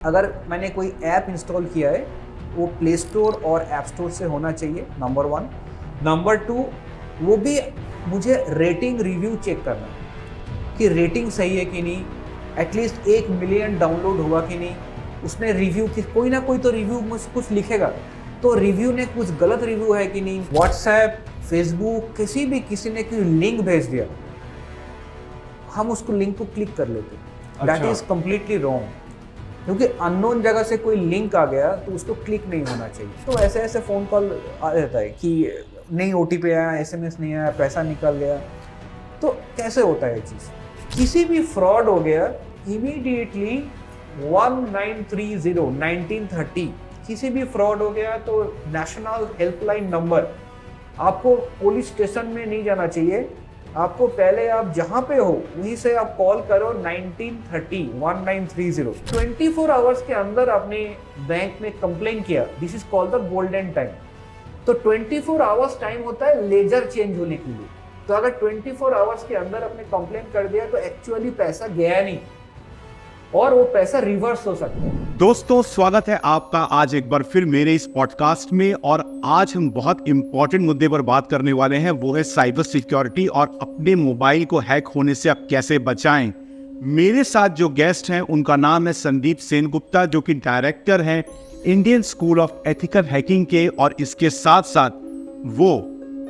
अगर मैंने कोई ऐप इंस्टॉल किया है वो प्ले स्टोर और ऐप स्टोर से होना चाहिए, नंबर 1। नंबर 2, वो भी मुझे रेटिंग रिव्यू चेक करना कि रेटिंग सही है कि नहीं, एटलीस्ट 1 मिलियन डाउनलोड हुआ कि नहीं, उसने रिव्यू की कोई ना कोई तो रिव्यू मुझे कुछ लिखेगा, तो रिव्यू ने कुछ गलत रिव्यू है कि नहीं। व्हाट्सएप, फेसबुक, किसी ने कोई लिंक भेज दिया, हम उसको लिंक को क्लिक कर लेते, दैट इज कम्प्लीटली रॉन्ग, क्योंकि अननोन जगह से कोई लिंक आ गया तो उसको क्लिक नहीं होना चाहिए। तो ऐसे ऐसे फ़ोन कॉल आ जाता है कि नहीं OTP आया, SMS नहीं आया, पैसा निकल गया। तो कैसे होता है ये चीज़? किसी भी फ्रॉड हो गया, इमीडिएटली 1930 किसी भी फ्रॉड हो गया तो नेशनल हेल्पलाइन नंबर, आपको पुलिस स्टेशन में नहीं जाना चाहिए, आपको पहले आप जहाँ पे हो वहीं से आप कॉल करो 1930 24 आवर्स के अंदर आपने बैंक में कंप्लेन किया, this is called the golden time. तो 24 आवर्स टाइम होता है लेजर चेंज होने के लिए। तो अगर 24 आवर्स के अंदर आपने कंप्लेन कर दिया तो एक्चुअली पैसा गया नहीं और वो पैसा रिवर्स हो सकता है। दोस्तों, स्वागत है आपका आज एक बार फिर मेरे इस पॉडकास्ट में। और आज हम बहुत इंपॉर्टेंट मुद्दे पर बात करने वाले हैं, वो है साइबर सिक्योरिटी और अपने मोबाइल को हैक होने से आप कैसे बचाएं। मेरे साथ जो गेस्ट हैं उनका नाम है संदीप सेनगुप्ता, जो कि डायरेक्टर हैं Indian school of ethical hacking के, और इसके साथ साथ वो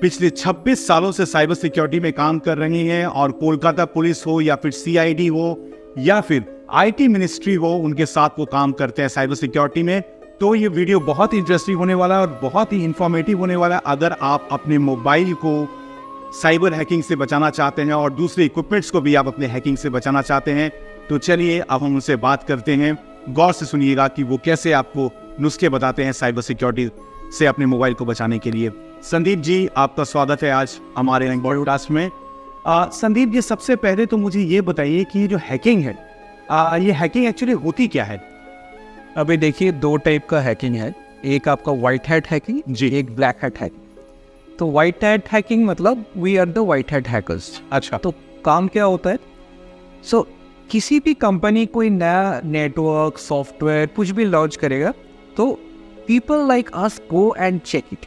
पिछले 26 सालों से साइबर सिक्योरिटी में काम कर रही हैं। और कोलकाता पुलिस हो या फिर CID हो या फिर IT मिनिस्ट्री हो, उनके साथ वो काम करते हैं साइबर सिक्योरिटी में। तो ये वीडियो बहुत ही इंटरेस्टिंग होने वाला है और बहुत ही इंफॉर्मेटिव होने वाला है। अगर आप अपने मोबाइल को साइबर हैकिंग से बचाना चाहते हैं और दूसरे इक्विपमेंट्स को भी आप अपने हैकिंग से बचाना चाहते हैं, तो चलिए अब हम उनसे बात करते हैं। गौर से सुनिएगा कि वो कैसे आपको नुस्खे बताते हैं साइबर सिक्योरिटी से अपने मोबाइल को बचाने के लिए। संदीप जी, आपका स्वागत है आज हमारे पॉडकास्ट में। संदीप जी, सबसे पहले तो मुझे ये बताइए कि ये जो हैकिंग है, ये हैकिंग एक्चुअली होती क्या है? अभी देखिए, 2 टाइप का हैकिंग है। एक आपका व्हाइट हैट हैकिंग जी, एक ब्लैक हैट हैकिंग। तो व्हाइट हैट हैकिंग मतलब we are the white hat hackers. अच्छा, तो काम क्या होता है? किसी भी कंपनी कोई नया नेटवर्क, सॉफ्टवेयर कुछ भी लॉन्च करेगा तो people like us go and check it.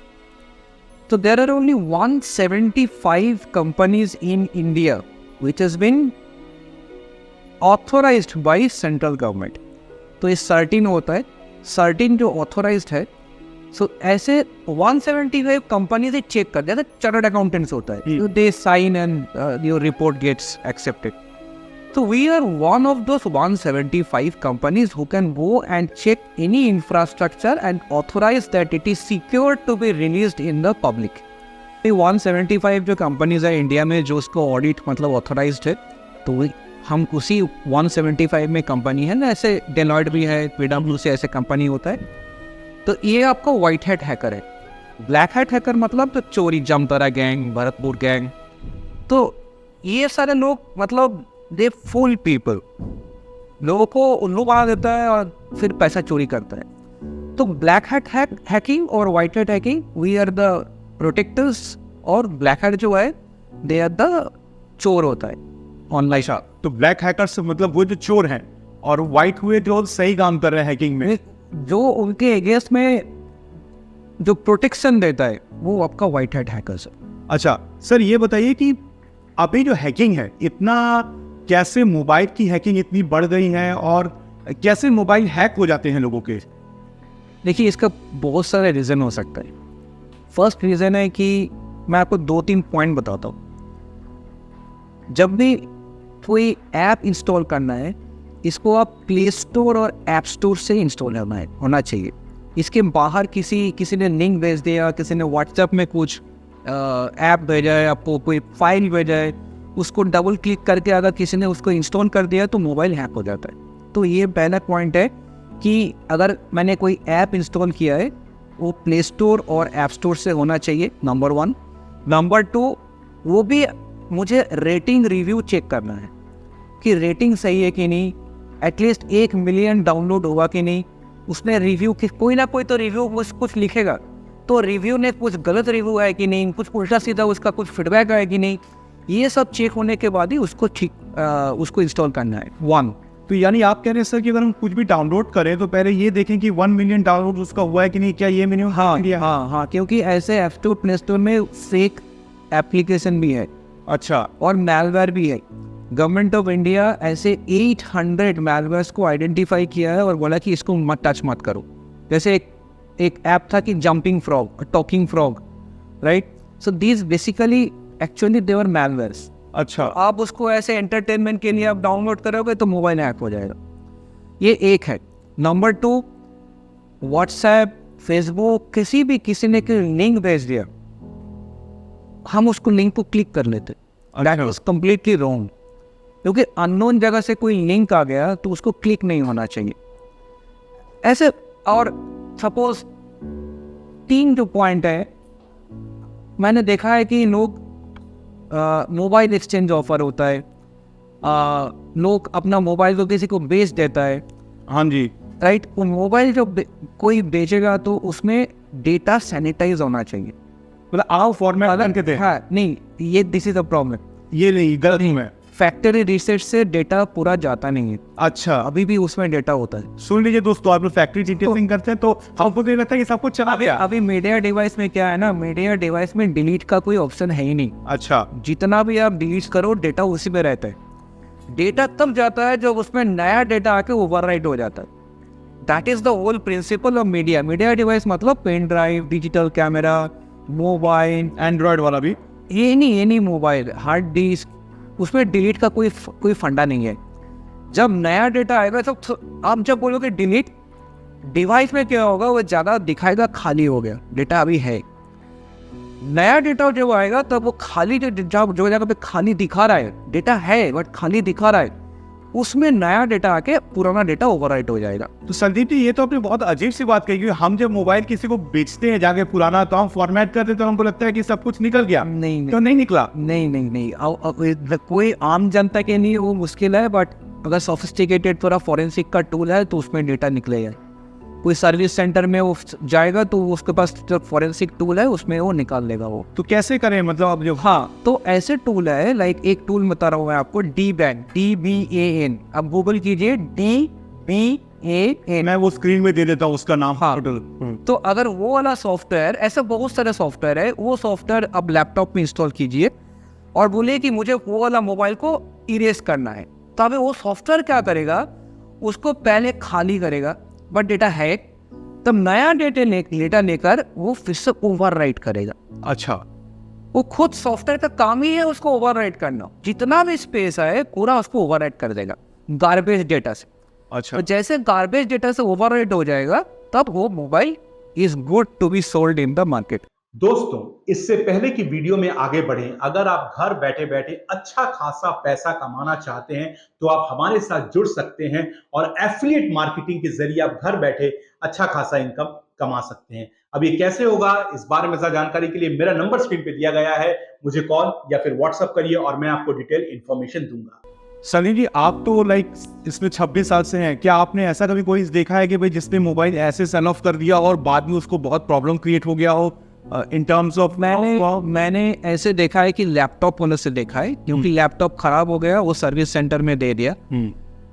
तो there are only 175 companies in India which has been authorized by central government. तो ये सर्टिन होता है, सर्टिन जो ऑथोराइज्ड है। ऐसे 175 कंपनी से चेक कर दिया, चार्टर्ड अकाउंटेंट्स होता है, they sign and your report gets accepted. तो we are one of those 175 companies who can go and check any infrastructure and authorize that it is secure to be released in the public. 175 जो companies है India में जो उसको audit मतलब authorised है, तो हम उसी 175 में कंपनी है ना। ऐसे डेलॉयट भी है, PwC ऐसे कंपनी होता है। तो ये आपका व्हाइट हैट हैकर है। ब्लैक हैट हैकर मतलब तो चोरी, जामतारा गैंग, भरतपुर गैंग। तो ये सारे लोग मतलब दे फूल पीपल, लोगों को उल्लू बना देता है और फिर पैसा चोरी करता है। तो ब्लैक हैट हैकिंग और white hat hacking, we are the protectors, और ब्लैक हैट जो है दे आर द चोर होता है ऑनलाइन। तो ब्लैक हैकर्स मतलब वो जो चोर हैं, और व्हाइट हुए जो सही काम कर रहे हैं हैकिंग में, जो उनके अगेंस्ट में जो प्रोटेक्शन देता है, वो आपका व्हाइट हैट हैकर्स है। अच्छा सर, ये बताइए कि अभी जो हैकिंग है, इतना कैसे मोबाइल की हैकिंग इतनी बढ़ गई है और कैसे मोबाइल हैक हो जाते हैं लोगों के? देखिए, इसका बहुत सारे रीज़न हो सकता है। फर्स्ट रीज़न है कि मैं आपको 2-3 पॉइंट बताता हूँ। जब भी कोई ऐप इंस्टॉल करना है, इसको आप प्ले स्टोर और ऐप स्टोर से इंस्टॉल होना चाहिए। इसके बाहर किसी ने लिंक भेज दिया, किसी ने व्हाट्सएप में कुछ ऐप भेजा है, आपको कोई फाइल भेजा है, उसको डबल क्लिक करके अगर किसी ने उसको इंस्टॉल कर दिया तो मोबाइल हैक हो जाता है। तो ये पहला पॉइंट है कि अगर मैंने कोई ऐप इंस्टॉल किया है वो प्ले स्टोर और ऐप स्टोर से होना चाहिए, नंबर 1। नंबर 2, वो भी मुझे रेटिंग रिव्यू चेक करना है कि रेटिंग सही है कि नहीं, एटलीस्ट 1 मिलियन डाउनलोड हुआ कि नहीं, उसने रिव्यू की कोई ना कोई तो रिव्यू कुछ लिखेगा, तो रिव्यू ने कुछ गलत रिव्यू है कि नहीं, कुछ उल्टा सीधा उसका कुछ फीडबैक है कि नहीं, ये सब चेक होने के बाद ही उसको इंस्टॉल करना है। 1 तो यानी आप कह रहे हैं सर कि अगर हम कुछ भी डाउनलोड करें तो पहले ये देखें कि 1 मिलियन डाउनलोड उसका हुआ है कि नहीं, क्या ये मिनिमम? हाँ, क्योंकि ऐसे ऐप स्टोर प्ले स्टोर में फेक एप्लीकेशन भी है, अच्छा, और मैलवेयर भी है। गवर्नमेंट ऑफ इंडिया ऐसे 800 मैलवेयर्स को आइडेंटिफाई किया है और बोला कि इसको मत टच मत करो। जैसे एक ऐप था कि jumping frog, talking frog, right? So these basically actually they were malwares. अच्छा, आप उसको ऐसे एंटरटेनमेंट के लिए आप डाउनलोड करोगे तो मोबाइल हैक हो जाएगा। ये एक है। नंबर 2, व्हाट्सएप, फेसबुक, किसी ने लिंक भेज दिया, हम उसको लिंक को क्लिक कर लेते। दैट वाज कंप्लीटली रॉन्ग, क्योंकि अननोन जगह से कोई लिंक आ गया तो उसको क्लिक नहीं होना चाहिए ऐसे। और सपोज 3 जो पॉइंट है, मैंने देखा है कि लोग मोबाइल एक्सचेंज ऑफर होता है, लोग अपना मोबाइल तो किसी को बेच देता है, हाँ जी, राइट? वो मोबाइल जो कोई बेचेगा तो उसमें डेटा सैनिटाइज होना चाहिए। मतलब आप फॉर्मेट करके दे। हाँ, नहीं, ये दिस इज द प्रॉब्लम। ये नहीं, गलत हूँ मैं। फैक्ट्री रिसर्च से डेटा पूरा जाता नहीं है, अच्छा, अभी भी उसमें डेटा होता है। सुन लीजिए दोस्तों, आप लोग फैक्ट्री डिटेलिंग करते हैं तो हमको तो ये लगता है कि सब कुछ चला गया। अभी मीडिया डिवाइस में क्या है ना, मीडिया डिवाइस में डिलीट का कोई ऑप्शन है ही नहीं। अच्छा, जितना भी आप डिलीट करो डेटा उसी में रहता है। डेटा तब जाता है जब उसमें नया डेटा आके ओवरराइट हो जाता है। That is the whole principle of media. Media device मतलब pen drive, digital camera, mobile, android वाला भी, ये नहीं मोबाइल, हार्ड डिस्क, उसमें डिलीट का कोई फंडा नहीं है। जब नया डेटा आएगा तो आप जब बोलोगे डिलीट, डिवाइस में क्या होगा, वो ज़्यादा दिखाएगा खाली हो गया, डेटा अभी है। नया डेटा जब आएगा तब वो खाली जो जगह पे खाली दिखा रहा है, डेटा है बट खाली दिखा रहा है, उसमें नया डेटा आके पुराना डेटा ओवरराइट हो जाएगा। तो संदीप जी, ये तो आपने बहुत अजीब सी बात कही, क्योंकि हम जब मोबाइल किसी को बेचते हैं जाके पुराना, तो हम फॉर्मेट करते तो हमको लगता है कि सब कुछ निकल गया। नहीं, तो नहीं निकला। नहीं, कोई आम जनता के लिए वो मुश्किल है, बट अगर सोफिस्टिकेटेड थोड़ा फॉरेंसिक का टूल है तो उसमें डेटा निकलेगा। कोई सर्विस सेंटर में वो जाएगा तो उसके पास जो फॉरेंसिक टूल है उसमें वो निकाल लेगा वो। तो कैसे करें, मतलब अब जो, हाँ, तो ऐसे टूल है, लाइक एक टूल बता रहा हूँ मैं आपको, DBAN, DBAN। अब गूगल कीजिए DBAN, मैं वो स्क्रीन में दे देता हूँ उसका नाम। हाँ। तो अगर वो वाला सॉफ्टवेयर, ऐसे बहुत सारे सॉफ्टवेयर है, वो सॉफ्टवेयर अब लैपटॉप में इंस्टॉल कीजिए और बोलिए कि मुझे वो वाला मोबाइल को इरेज करना है, तो अभी वो सॉफ्टवेयर क्या करेगा, उसको पहले खाली करेगा, बट डेटा है, तब नया डेटा लेकर वो फिर से ओवरराइट करेगा। अच्छा, वो खुद सॉफ्टवेयर का काम ही है उसको ओवरराइट करना, जितना भी स्पेस है पूरा उसको ओवरराइट कर देगा गार्बेज डेटा से। अच्छा, तो जैसे गार्बेज डेटा से ओवरराइट हो जाएगा तब वो mobile is good to be sold in the market. दोस्तों, इससे पहले कि वीडियो में आगे बढ़ें, अगर आप घर बैठे बैठे अच्छा खासा पैसा कमाना चाहते हैं तो आप हमारे साथ जुड़ सकते हैं और एफिलिएट मार्केटिंग के जरिए आप घर बैठे अच्छा खासा इनकम कमा सकते हैं। अब ये कैसे होगा, इस बारे में ज्यादा जानकारी के लिए मेरा नंबर स्क्रीन पे दिया गया है, मुझे कॉल या फिर व्हाट्सएप करिए और मैं आपको डिटेल इंफॉर्मेशन दूंगा। सनी जी, आप तो लाइक इसमें 26 साल से हैं, क्या आपने ऐसा कभी कोई देखा है कि भाई जिसने मोबाइल ऐसे सेल ऑफ कर दिया और बाद में उसको बहुत प्रॉब्लम क्रिएट हो गया हो इन टर्म्स ऑफ? मैंने ऐसे देखा है कि लैपटॉप होने से देखा है, क्योंकि लैपटॉप खराब हो गया, वो सर्विस सेंटर में दे दिया।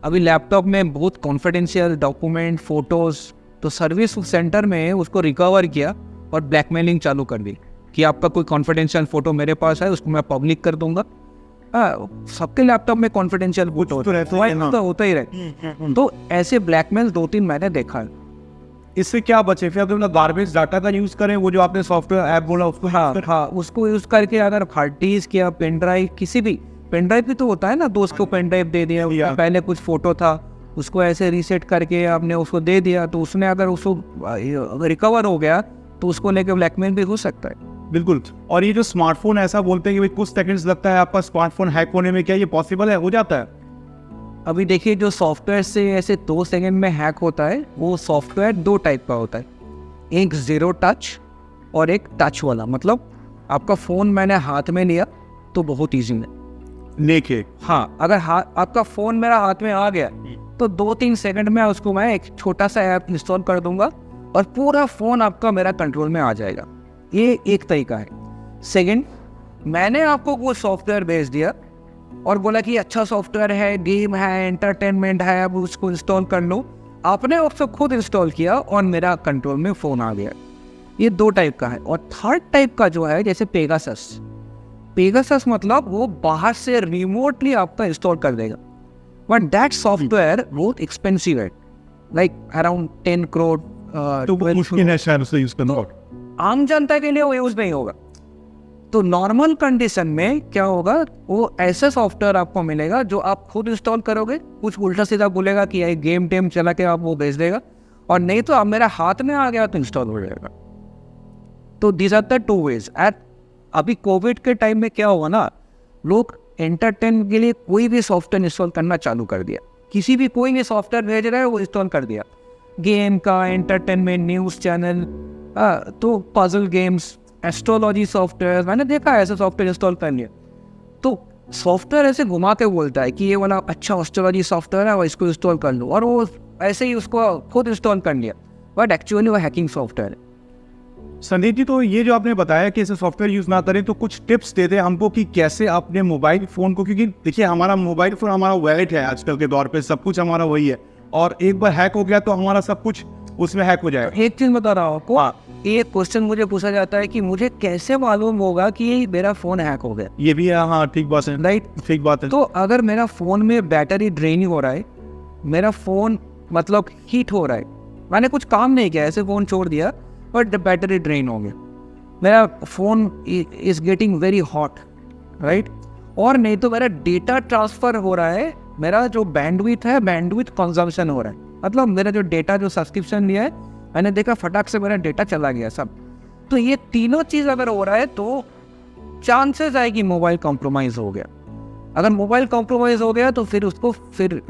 अभी लैपटॉप में बहुत कॉन्फिडेंशियल डॉक्यूमेंट, फोटोज, तो सर्विस सेंटर में उसको रिकवर किया और ब्लैकमेलिंग चालू कर दी कि आपका कोई कॉन्फिडेंशियल फोटो मेरे पास है, उसको मैं पब्लिक कर दूंगा। सबके लैपटॉप में कॉन्फिडेंशियल फोटो तो होता ही रहे। तो ऐसे ब्लैकमेल 2-3 मैंने देखा है। इससे क्या बचे फिर? अगर मतलब गार्बेज डाटा का यूज करें, वो जो आपने सॉफ्टवेयर ऐप बोला उसको, हाँ, उसको यूज करके अगर हार्ड डिस्क या पेन ड्राइव, किसी भी पेन ड्राइव भी तो होता है ना, दोस्त को पेन ड्राइव दे दिया, पहले कुछ फोटो था उसको ऐसे रीसेट करके आपने उसको दे दिया, तो उसने अगर उसको रिकवर हो गया तो उसको लेकर ब्लैकमेल भी हो सकता है। बिल्कुल। और ये जो स्मार्टफोन ऐसा बोलते हैं कि भाई कुछ सेकंड्स लगता है आपका स्मार्टफोन हैक होने में, क्या ये पॉसिबल है, हो जाता है? अभी देखिए, जो सॉफ्टवेयर से ऐसे 2 सेकंड में हैक होता है, वो सॉफ्टवेयर 2 टाइप का होता है, एक 0 टच और एक टच वाला। मतलब आपका फ़ोन मैंने हाथ में लिया तो बहुत ईजी है लेके, हाँ, अगर आपका फ़ोन मेरा हाथ में आ गया तो 2-3 सेकंड में उसको मैं एक छोटा सा ऐप इंस्टॉल कर दूंगा और पूरा फ़ोन आपका मेरा कंट्रोल में आ जाएगा। ये एक तरीका है। सेकंड, मैंने आपको वो सॉफ्टवेयर भेज दिया और बोला कि अच्छा सॉफ्टवेयर है, गेम है, एंटरटेनमेंट है, अब उसको इंस्टॉल कर लो। आपने उसको खुद इंस्टॉल किया और मेरा कंट्रोल में फ़ोन आ गया। ये 2 टाइप का है। और थर्ड टाइप का जो है जैसे पेगासस मतलब वो बाहर से रिमोटली आपका इंस्टॉल कर देगा, बट दैट सॉफ्टवेयर बहुत एक्सपेंसिव है, लाइक अराउंड 10 करोड़। तो वो मुश्किल है शायद उसे यूज करना। आम जनता के लिए वो यूज नहीं होगा। तो नॉर्मल कंडीशन में क्या होगा, वो ऐसे सॉफ्टवेयर आपको मिलेगा जो आप खुद इंस्टॉल करोगे, कुछ उल्टा सीधा बोलेगा कि ये गेम टेम चला के आप वो भेज देगा, और नहीं तो आप मेरा हाथ में आ गया तो इंस्टॉल हो जाएगा। तो दिस आर द 2 वेज। अभी कोविड के टाइम में क्या हुआ ना, लोग एंटरटेन के लिए कोई भी सॉफ्टवेयर इंस्टॉल करना चालू कर दिया। किसी भी कोई भी सॉफ्टवेयर भेज रहा है वो इंस्टॉल कर दिया, गेम का, एंटरटेनमेंट, न्यूज़ चैनल, तो पजल गेम्स, एस्ट्रोलॉजी सॉफ्टवेयर, मैंने देखा है ऐसे सॉफ्टवेयर इंस्टॉल कर लिया। तो सॉफ्टवेयर ऐसे घुमा के बोलता है कि ये वाला अच्छा एस्ट्रोलॉजी सॉफ्टवेयर है और इसको इंस्टॉल कर लो, और वो ऐसे ही उसको खुद इंस्टॉल कर लिया, बट एक्चुअली वो हैकिंग सॉफ्टवेयर है। संदीप जी, तो ये जो आपने बताया कि ऐसे सॉफ्टवेयर यूज ना करें, तो कुछ टिप्स दे दें हमको कि कैसे अपने मोबाइल फोन को, क्योंकि देखिए हमारा मोबाइल फोन हमारा वैलेट है आजकल के दौर पे, सब कुछ हमारा वही है, और एक बार हैक हो गया तो हमारा सब कुछ उसमें हैक हो जाएगा। एक चीज बता रहा हूँ आपको, एक क्वेश्चन मुझे पूछा जाता है कि मुझे कैसे मालूम होगा कि मेरा फोन हैक हो गया। ये भी है, हाँ ठीक बात है, राइट, ठीक बात है। तो अगर मेरा फोन में बैटरी ड्रेन हो रहा है, मेरा फोन मतलब हीट हो रहा है, मैंने कुछ काम नहीं किया, ऐसे फोन छोड़ दिया बट बैटरी ड्रेन हो गया, मेरा phone is getting very hot, right, और नहीं तो मेरा डेटा ट्रांसफर हो रहा है, मेरा जो बैंडविड्थ है, बैंडविड्थ कंजम्पशन हो रहा है, मतलब मेरा जो डेटा, जो सब्सक्रिप्शन लिया है मैंने देखा फटाक से मेरा डेटा चला गया सब। तो ये तीनों चीज़ अगर हो रहा है तो चांसेस है कि मोबाइल कॉम्प्रोमाइज़ हो गया। अगर मोबाइल कॉम्प्रोमाइज़ हो गया तो फिर उसको फिर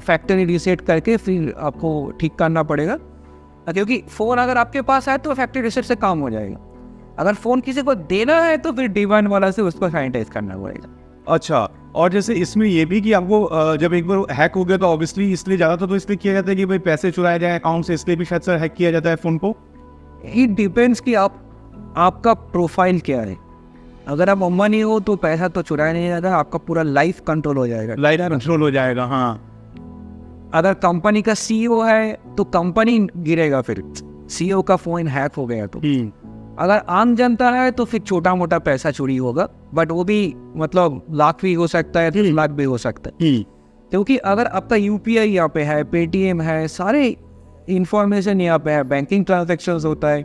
फैक्ट्री रीसेट करके फिर आपको ठीक करना पड़ेगा, क्योंकि फ़ोन अगर आपके पास है तो फैक्ट्री रीसेट से काम हो जाएगा। अगर फ़ोन किसी को देना है तो फिर D1 वाला से उसको सैनिटाइज करना पड़ेगा। अच्छा, और जैसे इसमें ये भी कि आपको जब एक बार हैक हो गया तो ऑब्वियसली इसलिए ज़्यादातर तो इसलिए किया जाता है कि भाई पैसे चुराए जाए अकाउंट से, इसलिए भी शायद से हैक किया जाता है फ़ोन को। इट डिपेंड्स कि आपका प्रोफाइल क्या है। अगर आप अम्बानी हो तो पैसा तो चुराया नहीं जाएगा, आपका पूरा लाइफ कंट्रोल हो जाएगा, लाइफ कंट्रोल हो जाएगा। हाँ, अगर कंपनी का CEO है तो कंपनी गिरेगा, फिर CEO का फ़ोन हैक हो गया तो। अगर आम जनता है तो फिर छोटा मोटा पैसा चोरी होगा, बट वो भी मतलब लाख भी हो सकता है, 10 लाख भी हो सकता है, क्योंकि अगर आपका UPI यहाँ पे है, पेटीएम है, सारे इंफॉर्मेशन यहाँ पे है, बैंकिंग ट्रांजैक्शंस होता है।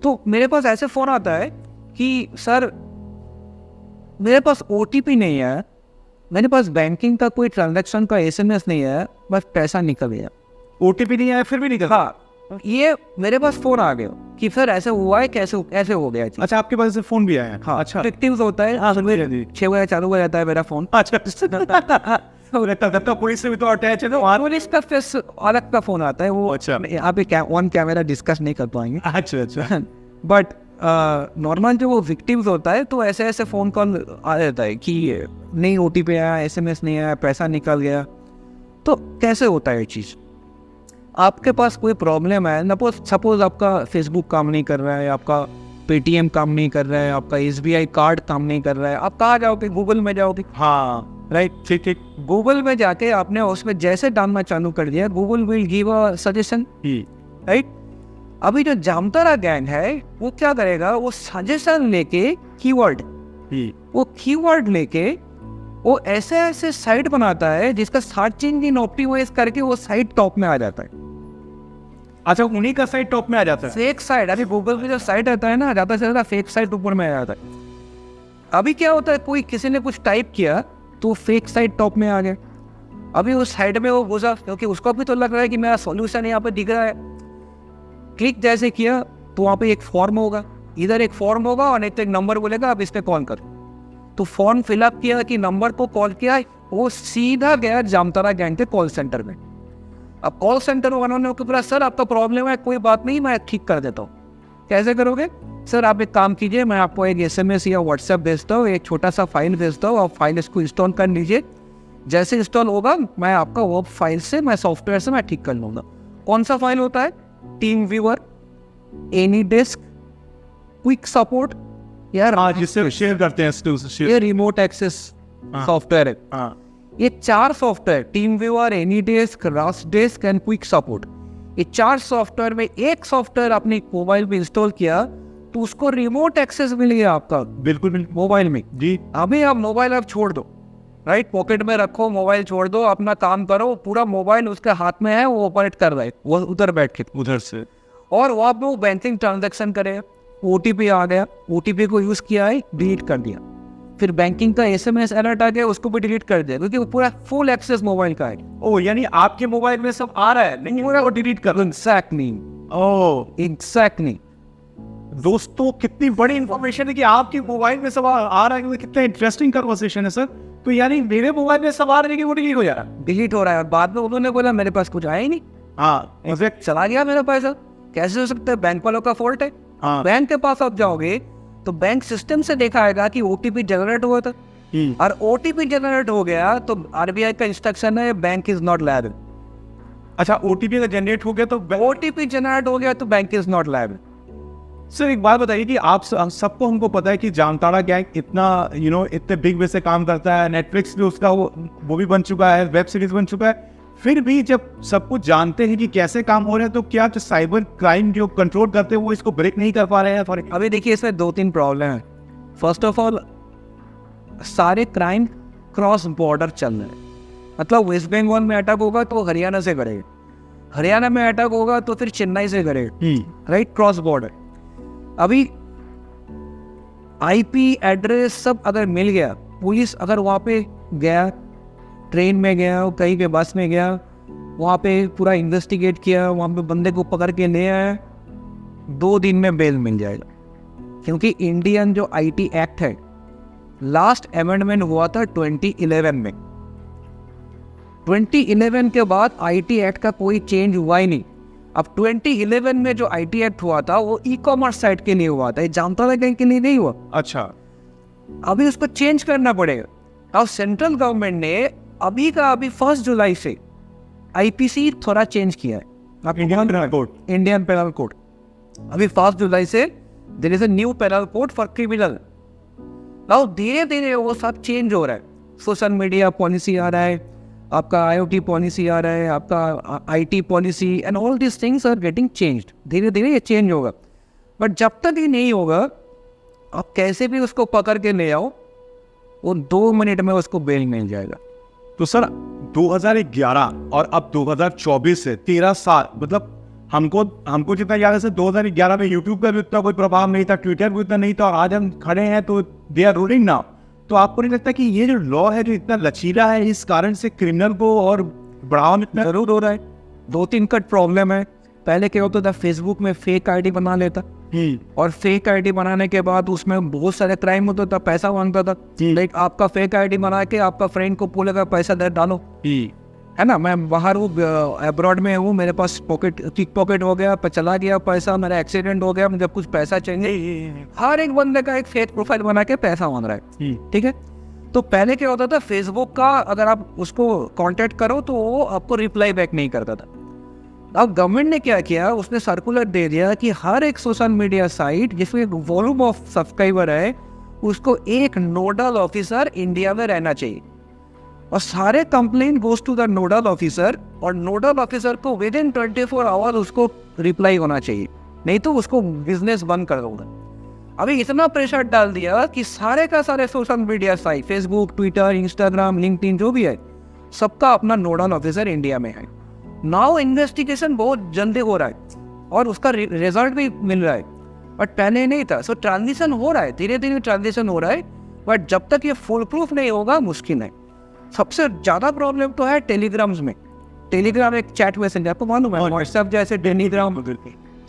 तो मेरे पास ऐसे फ़ोन आता है कि सर मेरे पास OTP नहीं है, मेरे पास बैंकिंग का कोई ट्रांजैक्शन का SMS नहीं है, बस पैसा निकल गया। OTP नहीं आया फिर भी निकल। हाँ, ये मेरे पास फोन आ गया कि सर ऐसे हुआ है, कैसे हो गया। अच्छा, आपके पास से फोन भी आया है? हाँ, अच्छा, विक्टिम्स होता है। हाँ, 6 बजे चालू हो जाता है मेरा फोन। अच्छा, पुलिस से भी तो अटैच है ना। पुलिस का फिर अलग का फोन आता है, वो अच्छा, यहाँ पे ऑन कैमरा डिस्कस नहीं कर पाएंगे। अच्छा, बट नॉर्मल जो वो विक्टिम्स होता है तो ऐसे फ़ोन कॉल आ जाता है कि नहीं OTP आया, SMS नहीं आया, पैसा निकल गया। तो कैसे होता है ये चीज़? आपके पास कोई प्रॉब्लम है, सपोज आपका फेसबुक काम नहीं कर रहा है, आपका पेटीएम काम नहीं कर रहा है, आपका SBI कार्ड काम नहीं कर रहा है, आप कहाँ जाओगे? गूगल में जाओगे। हाँ, राइट, ठीक। गूगल में जाके आपने उसमें जैसे डालना चालू कर दिया, Google will give a suggestion, right. अभी जो जामतारा गैंग है वो क्या करेगा, वो सजेशन लेके कीवर्ड लेके वो ऐसे साइट बनाता है जिसका सर्च इंजन ऑप्टिमाइज करके वो साइट टॉप में आ जाता है। अच्छा, उन्हीं का साइट टॉप में आ जाता है। फेक साइट, अभी गूगल पे जो साइट आता है ना, ज़्यादा से ज़्यादा फेक साइट ऊपर में आ जाता है। अभी क्या होता है, किसी ने कुछ टाइप किया तो फेक साइट टॉप में आ गया। अभी उस साइट में वो घुसा, क्योंकि उसको भी तो लग रहा है कि मेरा सॉल्यूशन यहाँ पे दिख रहा है। क्लिक जैसे किया तो वहाँ पे एक फॉर्म होगा, इधर एक फॉर्म होगा और नहीं तो एक नंबर बोलेगा आप इस पे कॉल करो। तो फॉर्म फिलअप किया कि नंबर को कॉल किया, वो सीधा गया जामतारा गैंग के कॉल सेंटर में। अब कॉल सेंटर में उन्होंने बोला सर आपका प्रॉब्लम है, कोई बात नहीं, मैं ठीक कर देता हूँ। कैसे करोगे सर? आप एक काम कीजिए, मैं आपको एक SMS या WhatsApp भेजता हूँ, एक छोटा सा फाइल भेजता हूँ, आप फाइल इसको इंस्टॉल कर लीजिए। जैसे इंस्टॉल होगा मैं आपका वो फाइल से, मैं सॉफ्टवेयर से मैं ठीक कर लूँगा। कौन सा फाइल होता है? Team viewer, AnyDesk, quick support, यार हाँ, जिससे शेयर करते हैं, ये रिमोट एक्सेस सॉफ्टवेयर है। हाँ ये 4 software, TeamViewer, AnyDesk, RustDesk and quick support, ये 4 सॉफ्टवेयर में एक सॉफ्टवेयर अपने मोबाइल पे इंस्टॉल किया तो उसको रिमोट एक्सेस मिल गया आपका बिल्कुल बिल्कुल मोबाइल में। जी। अभी आप मोबाइल आप छोड़ दो, राइट, पॉकेट में रखो, मोबाइल छोड़ दो, अपना काम करो, पूरा मोबाइल उसके हाथ में है, वो ऑपरेट कर रहा है, वो उधर बैठ के उधर से। और वहाँ पे वो बैंकिंग ट्रांजैक्शन करेगा, ओटीपी आ गया, ओटीपी को यूज किया है, डिलीट कर दिया, फिर बैंकिंग का एसएमएस अलर्ट आ गया, उसको भी डिलीट कर दिया, क्योंकि वो पूरा फुल एक्सेस मोबाइल का है। ओ यानी आपके मोबाइल में सब आ रहा है लेकिन पूरा वो डिलीट कर। एग्जैक्टली, ओ एग्जैक्टली। दोस्तों कितनी बड़ी इंफॉर्मेशन है कि आपके मोबाइल में सब आ रहा है, कितना इंटरेस्टिंग कन्वर्सेशन है सर। तो यानी मेरे मोबाइल में सब आ रहा है कि वो डिलीट हो जा रहा है। डिलीट हो रहा है और बाद में उन्होंने बोला मेरे पास कुछ आया ही नहीं, हाँ चला गया मेरा पैसा। कैसे हो सकता है? बैंक वालों का फॉल्ट है। हाँ। बैंक के पास आप जाओगे तो बैंक सिस्टम से देखा आएगा कि ओटीपी जनरेट हुआ था, और ओटीपी जनरेट हो गया तो आरबीआई का इंस्ट्रक्शन है बैंक इज नॉट लायबल। अच्छा ओटीपी का जनरेट हो गया तो ओटीपी जनरेट हो गया तो bank is not liable. Sir एक बात बताइए कि आप सबको हमको पता है कि जामताड़ा गैंग इतना इतने बिग वे से काम करता है, नेटफ्लिक्स भी उसका वो भी बन चुका है, वेब सीरीज बन चुका है, फिर भी जब सब कुछ जानते हैं कि कैसे काम हो रहा है तो क्या जो साइबर क्राइम जो कंट्रोल करते हैं वो इसको ब्रेक नहीं कर पा रहे हैं? अभी देखिए इसमें 2-3 प्रॉब्लम है। फर्स्ट ऑफ ऑल सारे क्राइम क्रॉस बॉर्डर चल रहे हैं, मतलब वेस्ट बंगाल में अटैक होगा तो हरियाणा से करेगा, हरियाणा में अटैक होगा तो फिर चेन्नई से करेगा, राइट, क्रॉस बॉर्डर। अभी आईपी एड्रेस सब अगर मिल गया, पुलिस अगर वहाँ पे गया, ट्रेन में गया, कहीं पे बस में गया, वहाँ पे पूरा इन्वेस्टिगेट किया, वहाँ पे बंदे को पकड़ के ले आया, 2 दिन में बेल मिल जाएगा। क्योंकि इंडियन जो आईटी एक्ट है, लास्ट अमेंडमेंट हुआ था 2011 में। 2011 के बाद आईटी एक्ट का कोई चेंज हुआ ही नहीं। अब 2011 में जो आईटी एक्ट हुआ था वो ई कॉमर्स साइट के लिए हुआ था, ये जामताड़ा गैंग के लिए नहीं हुआ। अच्छा, अभी उसको चेंज करना पड़ेगा। और सेंट्रल गवर्नमेंट ने अभी का अभी 1 जुलाई से आईपीसी थोड़ा चेंज किया है, Indian penal code. Indian penal code अभी 1 जुलाई से there is a new penal code for criminal. Now धीरे धीरे वो सब चेंज हो रहा है, सोशल मीडिया पॉलिसी आ रहा है, आपका आईओटी पॉलिसी आ रहा है, आपका IT policy, and all this things are getting changed. धीरे धीरे ये चेंज होगा, बट जब तक ये नहीं होगा आप कैसे भी उसको पकड़ के ले आओ, वो 2 मिनट में उसको बेल मिल जाएगा। तो सर 2011 और अब 2024 से 13 साल, मतलब हमको जितना याद है सर 2011 में यूट्यूब का भी उतना कोई प्रभाव नहीं था, ट्विटर भी उतना नहीं था, और आज हम खड़े हैं तो दे आर रूलिंग नाउ। तो आपको नहीं लगता कि ये जो लॉ है जो इतना लचीला है, इस कारण से क्रिमिनल को और बढ़ावा इतना जरूर हो रहा है? 2-3 कट प्रॉब्लम है। पहले क्या होता था, फेसबुक में फेक आईडी बना लेता, और फेक आईडी बनाने के बाद उसमें बहुत सारे क्राइम होता था, पैसा मांगता था। लाइक आपका फेक आईडी बना के आपका फ्रेंड को बोलेगा पैसा दे डालो, है ना, मैं बाहर हूँ, अब्रॉड में हूँ, मेरे पास पिक पॉकेट हो गया, चला गया पैसा, मेरा एक्सीडेंट हो गया, मुझे कुछ पैसा चाहिए। हर एक बंदे का एक फेक प्रोफाइल बना के पैसा मांग रहा है, ठीक है। तो पहले क्या होता था, फेसबुक का अगर आप उसको कांटेक्ट करो तो वो आपको रिप्लाई बैक नहीं करता था। अब गवर्नमेंट ने क्या किया, उसने सर्कुलर दे दिया कि हर एक सोशल मीडिया साइट जिसमें वॉल्यूम ऑफ सब्सक्राइबर है उसको एक नोडल ऑफिसर इंडिया में रहना चाहिए, और सारे complaint goes to the nodal officer, और नोडल ऑफिसर को विद इन 24 आवर उसको रिप्लाई होना चाहिए, नहीं तो उसको बिजनेस बंद कर दूंगा। अभी इतना प्रेशर डाल दिया कि सारे का सारे social media site, Facebook, Twitter, Instagram, LinkedIn जो भी है, सबका अपना नोडल ऑफिसर इंडिया में है। नाउ इन्वेस्टिगेशन बहुत जल्दी हो रहा है और उसका रिजल्ट भी मिल रहा है, बट पहले नहीं था। सो ट्रांजिशन हो रहा है, धीरे धीरे ट्रांजिशन हो रहा है, बट जब तक ये फुल प्रूफ नहीं होगा मुश्किल है। सबसे ज़्यादा प्रॉब्लम तो है टेलीग्राम्स में। टेलीग्राम एक चैट मैसेंजर, आपको मालूम है, व्हाट्सएप जैसे टेलीग्राम।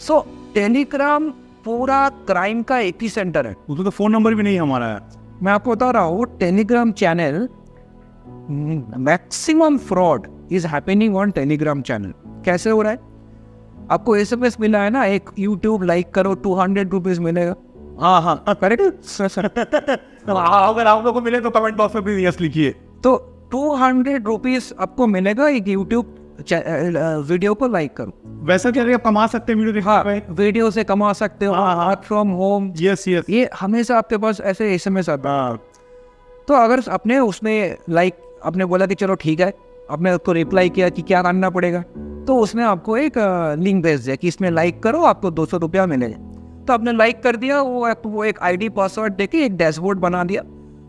सो टेलीग्राम पूरा क्राइम का एपी सेंटर है, उसमें तो फ़ोन नंबर भी नहीं हमारा है। मैं आपको बता रहा हूँ, Telegram channel, maximum fraud is happening on Telegram channel. कैसे हो रहा है, आपको एसएमएस मिला है ना, एक यूट्यूब लाइक करो 200 रुपीज मिलेगा। हाँ करेक्ट। अगर आप लोगों को मिले तो कमेंट बॉक्स में भी यस लिखिए। तो 200 रुपीज आपको मिलेगा एक यूट्यूब वीडियो को लाइक करो। वैसा क्या आप कमा सकते हैं वीडियो हाँ, वीडियो से कमा सकते हो, वर्क फ्रॉम होम। यस ये हमेशा आपके पास ऐसे एसएमएस आता है। तो अगर आपने उसमें आपने बोला कि चलो ठीक है, आपने उसको रिप्लाई किया कि क्या करना पड़ेगा, तो उसने आपको एक लिंक भेज दिया कि इसमें लाइक करो, आपको 200 रुपया मिलेगा। तो आपने लाइक कर दिया, वो एक आईडी पासवर्ड देके एक डैशबोर्ड बना दिया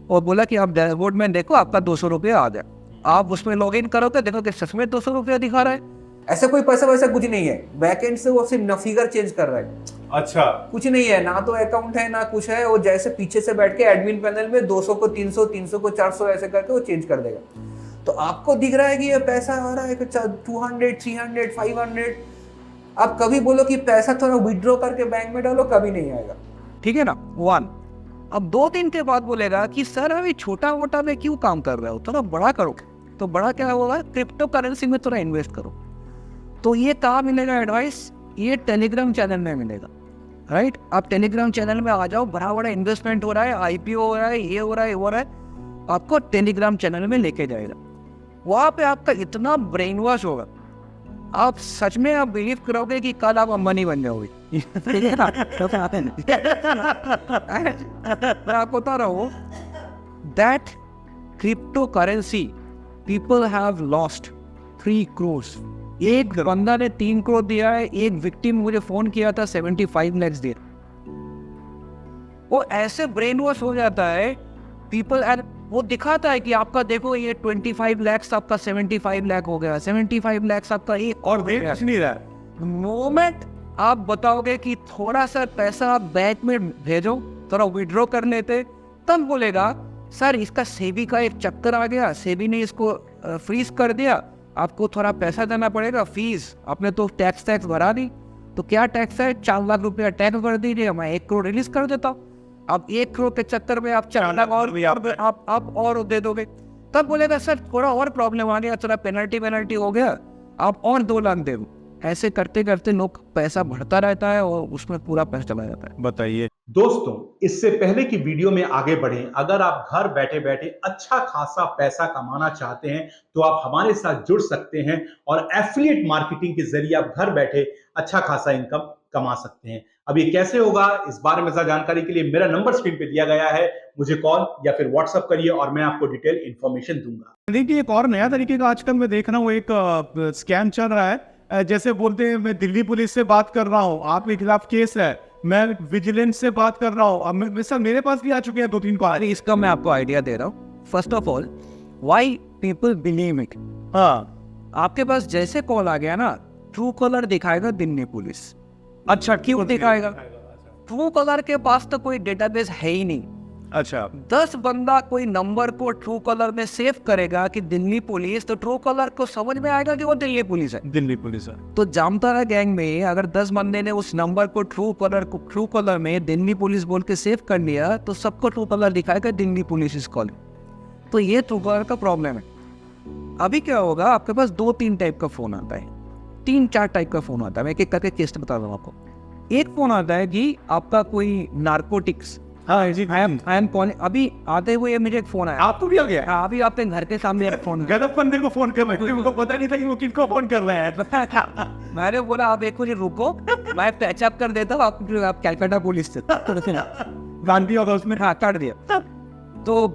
और बोला कि आप डैशबोर्ड में देखो आपका 200 रुपया आ जाए। आप उसमें लॉग इन करोगे, देखो कि सच में 200 रुपया दिखा रहा है। ऐसा कोई पैसा वैसा कुछ नहीं है, बैकएंड से वो सिर्फ फिगर चेंज कर रहा है। अच्छा, कुछ नहीं है, ना तो अकाउंट है ना कुछ है। वो जैसे पीछे से बैठ के एडमिन पैनल में 200 को 300, 300 को 400 ऐसे करके वो चेंज कर देगा। तो आपको दिख रहा है कि ये पैसा आ रहा है 200, 300, 500। आप कभी बोलो कि पैसा थोड़ा विड्रॉ करके बैंक में डालो, कभी नहीं आएगा। ठीक है ना, 1। अब 2 दिन के बाद बोलेगा कि सर अभी छोटा मोटा में क्यों काम कर रहे हो, थोड़ा बड़ा करो। तो बड़ा क्या होगा, क्रिप्टो करेंसी में थोड़ा इन्वेस्ट करो। तो ये कहाँ मिलेगा एडवाइस, ये टेलीग्राम चैनल में मिलेगा, राइट। आप टेलीग्राम चैनल में आ जाओ, बड़ा बड़ा इन्वेस्टमेंट हो रहा है, आईपीओ हो रहा है, ये हो रहा है, वो हो रहा है, आपको टेलीग्राम चैनल में लेके जाएगा। वहाँ पे आपका इतना ब्रेन वॉश होगा, आप सच में आप बिलीव करोगे कि कल आप अंबानी बन जाओगे। मैं आपको बता रहा हूँ, that crypto currency people have lost 3 crores। एक बंदा ने 3 करोड़ दिया है, एक विक्टिम मुझे फोन किया था 75 lakhs दिया। वो ऐसे ब्रेन वॉश हो जाता है पीपल, एंड वो दिखाता है कि आपका देखो ये 25 lakhs आपका 75 lakh हो गया, 75 lakhs आपका एक और कुछ नहीं रहा। मोमेंट आप बताओगे कि थोड़ा सा पैसा आप बैंक में भेजो, थोड़ा विड्रॉ कर लेते, तब बोलेगा सर इसका सेबी का एक चक्कर आ गया, सेबी ने इसको फ्रीज कर दिया, आपको थोड़ा पैसा देना पड़ेगा फीस, आपने तो टैक्स भरा दी। तो क्या टैक्स है, 4 लाख रुपया टैक्स भर दीजिए, मैं 1 करोड़ रिलीज कर देता हूँ। अब 1 करोड़ के चक्कर में आप 4 लाख और आप और दे दोगे। तब बोलेगा सर थोड़ा और प्रॉब्लम आ गया, थोड़ा पेनल्टी हो गया, आप और 2 लाख दे दो। ऐसे करते करते लोग पैसा बढ़ता रहता है और उसमें पूरा पैसा चला जाता है। बताइए दोस्तों, इससे पहले कि वीडियो में आगे बढ़ें, अगर आप घर बैठे बैठे अच्छा खासा पैसा कमाना चाहते हैं तो आप हमारे साथ जुड़ सकते हैं और एफिलिएट मार्केटिंग के जरिए आप घर बैठे अच्छा खासा इनकम कमा सकते हैं। अब ये कैसे होगा, इस बारे में ज्यादा जानकारी के लिए मेरा नंबर स्क्रीन पे दिया गया है, मुझे कॉल या फिर व्हाट्सएप करिए और मैं आपको डिटेल इंफॉर्मेशन दूंगा। देखिए, एक और नया तरीके का आजकल मैं देख रहा हूँ, एक स्कैम चल रहा है। जैसे बोलते हैं मैं दिल्ली पुलिस से बात कर रहा हूँ, आपके खिलाफ केस है, मैं विजिलेंस से बात कर रहा हूँ। अब सर मेरे पास भी आ चुके हैं 2-3 कॉल। इसका मैं आपको आइडिया दे रहा हूँ। First of all, why people believe it. हाँ, आपके पास जैसे कॉल आ गया ना, ट्रू कॉलर दिखाएगा दिल्ली पुलिस। अच्छा, क्यों दिखाएगा? ट्रू कॉलर के पास तो कोई डेटाबेस है ही नहीं। अच्छा, 10 बंदा कोई नंबर को ट्रू कॉलर में सेव करेगा कि दिल्ली पुलिस, तो ट्रू कॉलर को समझ में आएगा कि वो दिल्ली पुलिस है। दिल्ली पुलिस है। तो जामतारा गैंग में अगर 10 बंदे ने उस नंबर को ट्रू कॉलर में दिल्ली पुलिस बोल के सेव कर लिया, तो सबको ट्रू कॉलर दिखाएगा दिल्ली पुलिस इज कॉलिंग। तो ये ट्रू कॉलर का प्रॉब्लम है। अभी क्या होगा, आपके पास 2-3 टाइप का फोन आता है, 3-4 टाइप का फोन आता है। मैं एक एक करके केस बता दूँ आपको। एक फोन आता है कि आपका कोई नार्कोटिक्स, हाँ जी, आई एम कॉलिंग। अभी आते हुए मुझे एक फोन आया। आपको भी आ गया? हाँ, अभी आपके घर के सामने एक फोन आया। गलत बंदे को फोन कर रहे थे, उनको पता नहीं था कि वो किनको फोन कर रहे हैं। मैंने बोला आप एक मिनट रुको, मैं पैचअप कर देता हूँ, आप कैलकाटा पुलिस से गांधी होगा उसमें। हाँ, काट दिया। तो